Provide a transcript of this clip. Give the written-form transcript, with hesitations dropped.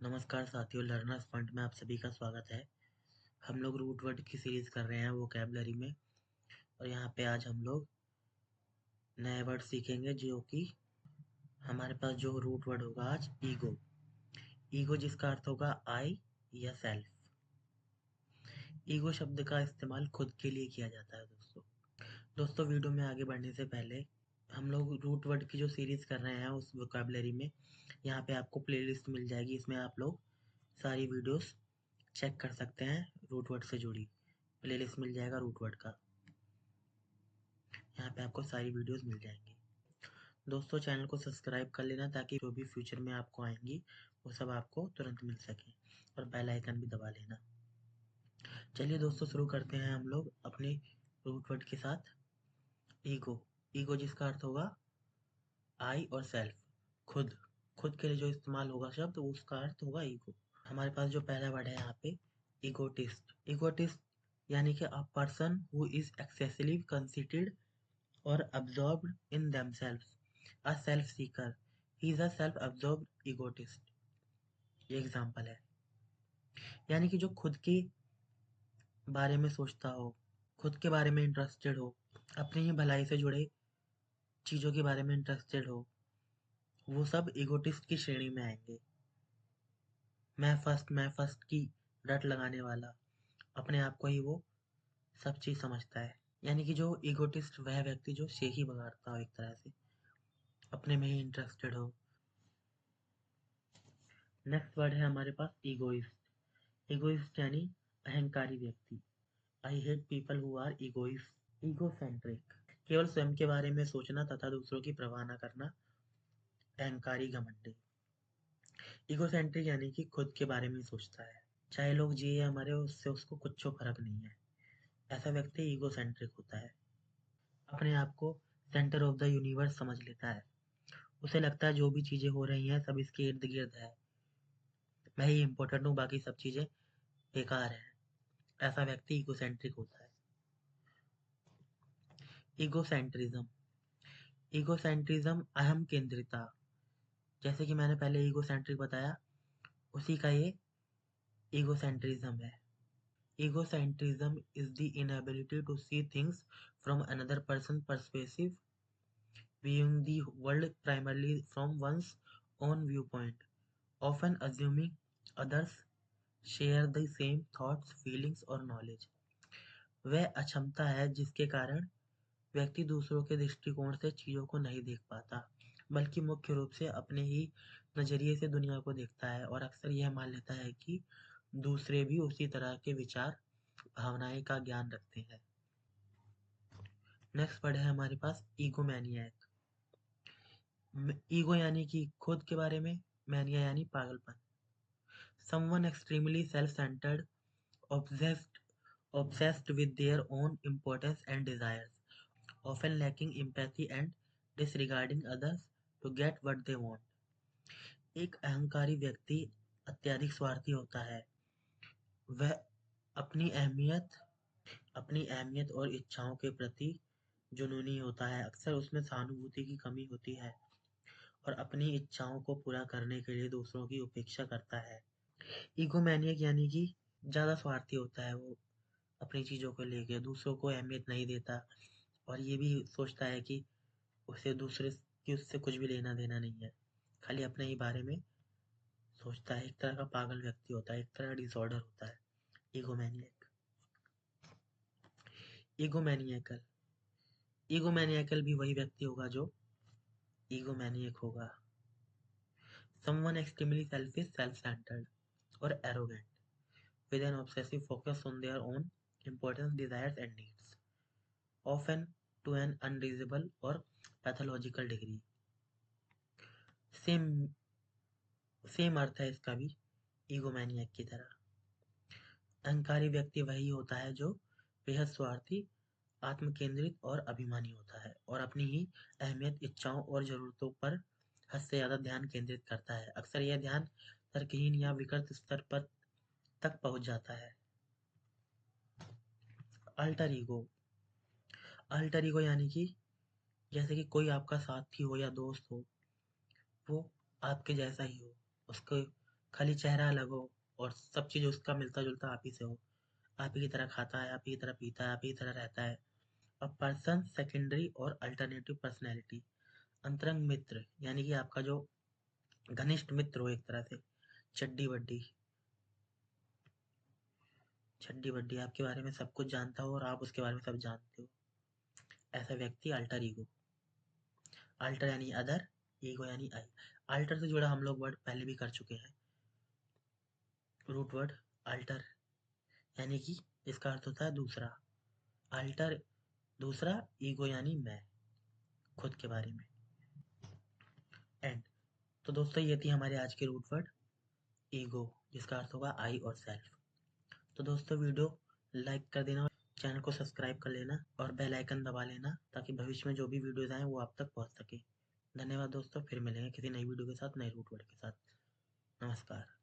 नमस्कार साथियों, learners point में आप सभी का स्वागत है। हम लोग रूट वर्ड की सीरीज कर रहे हैं वोकैबुलरी में। और यहाँ पे आज हम लोग नए वर्ड सीखेंगे, जो कि हमारे पास जो रूट वर्ड होगा आज ईगो। ईगो जिसका अर्थ होगा आई या सेल्फ। ईगो शब्द का इस्तेमाल खुद के लिए किया जाता है। दोस्तों वीडियो में आगे बढ़ने से पहले हम लोग रूट वर्ड की जो सीरीज कर रहे हैं उस वोकैबुलरी में यहाँ पे आपको प्लेलिस्ट मिल जाएगी। इसमें आप लोग सारी वीडियोस चेक कर सकते हैं। रूट वर्ड से जुड़ी प्लेलिस्ट मिल जाएगा रूट वर्ड का। यहाँ पे आपको सारी वीडियोस मिल जाएंगी। दोस्तों चैनल को सब्सक्राइब कर लेना ताकि जो भी फ्यूचर में आपको आएंगी वो सब आपको तुरंत मिल सके, और बेल आइकन भी दबा लेना। चलिए दोस्तों शुरू करते हैं हम लोग अपने रूट वर्ड के साथ। ईगो। ईगो जिसका अर्थ होगा आई और सेल्फ, खुद। खुद के लिए जो इस्तेमाल होगा शब्द उसका अर्थ होगा ईगो। हमारे पास जो पहला वर्ड है यहाँ पे ईगोटिस्ट। ईगोटिस्ट यानी कि a person who is excessively conceited or absorbed in themselves, a self seeker, he is a self absorbed egotist। ये एग्जाम्पल है। यानी कि जो खुद के बारे में सोचता हो, खुद के बारे में इंटरेस्टेड हो, अपनी ही भलाई से जुड़े चीजों के बारे में इंटरेस्टेड हो, वो सब ईगोटिस्ट की श्रेणी में आएंगे। मैं फर्स्ट की रट लगाने वाला, अपने आप को ही वो सब चीज समझता है। यानी कि जो ईगोटिस्ट वह व्यक्ति जो शेखी बगाड़ता हो, एक तरह से अपने में ही इंटरेस्टेड हो। नेक्स्ट वर्ड है हमारे पास ईगोइस्ट। ईगोइस्ट यानी अहंकारी व्यक्ति। I hate people who are egoist. Egocentric केवल स्वयं के बारे में सोचना तथा दूसरों की परवाह न करना, अहंकारी घमंडी। ईगोसेंट्रिक यानी कि खुद के बारे में सोचता है, चाहे लोग जिए या मरे उससे उसको कुछ फर्क नहीं है। ऐसा व्यक्ति ईगोसेंट्रिक होता है। अपने आप को सेंटर ऑफ द यूनिवर्स समझ लेता है। उसे लगता है जो भी चीजें हो रही हैं सब इसके इर्द गिर्द है, मैं ही इम्पोर्टेंट हूँ, बाकी सब चीजें बेकार है। ऐसा व्यक्ति ईगोसेंट्रिक होता है। ईगोसेंट्रिज्म। ईगोसेंट्रिज्म अहम केंद्रिता। जैसे कि मैंने पहले ईगोसेंट्रिक बताया, उसी का ये ईगोसेंट्रिज्म है। Egocentrism is the inability to see things from another person perspective, viewing the world primarily from one's own viewpoint, often assuming others share the same thoughts, feelings और knowledge। वह अक्षमता है जिसके कारण व्यक्ति दूसरों के दृष्टिकोण से चीजों को नहीं देख पाता, बल्कि मुख्य रूप से अपने ही नजरिए से दुनिया को देखता है, और अक्सर यह मान लेता है कि दूसरे भी उसी तरह के विचार भावनाएं का ज्ञान रखते हैं। नेक्स्ट वर्ड है हमारे पास ईगोमैनियक। ईगो यानी कि खुद के बारे में, मैनिया यानी पागलपन। Someone extremely self centred, obsessed obsessed with their own importance and desires, often lacking empathy and disregarding others to get what they want। एक अहंकारी व्यक्ति अत्यधिक स्वार्थी होता है। वह अपनी अहमियत और इच्छाओं के प्रति जुनूनी होता है। अक्सर उसमें सहानुभूति की कमी होती है और अपनी इच्छाओं को पूरा करने के लिए दूसरों की उपेक्षा करता है। ईगोमैनियक यानी कि ज्यादा स्वार्थी होता है। वो अपनी चीजों को लेके दूसरों को अहमियत नहीं देता, और ये भी सोचता है कि उसे दूसरे की उससे कुछ भी लेना देना नहीं है, खाली अपने ही बारे में सोचता है। एक तरह का पागल व्यक्ति होता है, एक तरह का डिसऑर्डर होता है ईगोमैनियक। ईगोमैनियकल। ईगोमैनियकल भी वही व्यक्ति होगा जो ईगोमैनियक होगा। Someone extremely selfish, self centred और arrogant with an obsessive focus on their own importance, desires and needs, often to an unreasonable or pathological degree। Same same अर्थ है इसका भी, ईगोमैनियक की तरह। अहंकारी व्यक्ति वही होता है जो बेहद स्वार्थी, आत्मकेंद्रित और अभिमानी होता है, और अपनी ही अहमियत, इच्छाओं और जरूरतों पर हद से ज्यादा ध्यान केंद्रित करता है। अक्सर यह ध्यान तर्कहीन या विकृत स्तर पर तक पहुंच जाता है। Alter ego. अल्टर ईगो यानी कि जैसे कि कोई आपका साथी हो या दोस्त हो, वो आपके जैसा ही हो, उसके खाली चेहरा अलग हो और सब चीज़ उसका मिलता जुलता आप ही से हो। आप ही की तरह खाता है, आप ही की तरह पीता है, आप ही की तरह रहता है। अ पर्सन सेकेंडरी और अल्टरनेटिव पर्सनैलिटी। अंतरंग मित्र यानी कि आपका जो घनिष्ठ मित्र हो, एक तरह से चड्डी बड्डी, छड्डी बड्डी आपके बारे में सब कुछ जानता हो और आप उसके बारे में सब जानते हो, ऐसा व्यक्ति अल्टर ईगो। अल्टर यानी अदर, ईगो यानी आई। अल्टर से जुड़ा हम लोग वर्ड पहले भी कर चुके हैं। रूट वर्ड अल्टर यानी कि इसका अर्थ होता है दूसरा। अल्टर दूसरा, ईगो यानी मैं, खुद के बारे में। एंड तो दोस्तों ये थी हमारे आज के रूट वर्ड ईगो, जिसका अर्थ होगा आई और सेल्फ। तो दोस्तों वीडियो लाइक कर देना, चैनल को सब्सक्राइब कर लेना और बेल आइकन दबा लेना ताकि भविष्य में जो भी वीडियोस आए वो आप तक पहुंच सके। धन्यवाद दोस्तों, फिर मिलेंगे किसी नई वीडियो के साथ, नए रूट वर्ड के साथ। नमस्कार।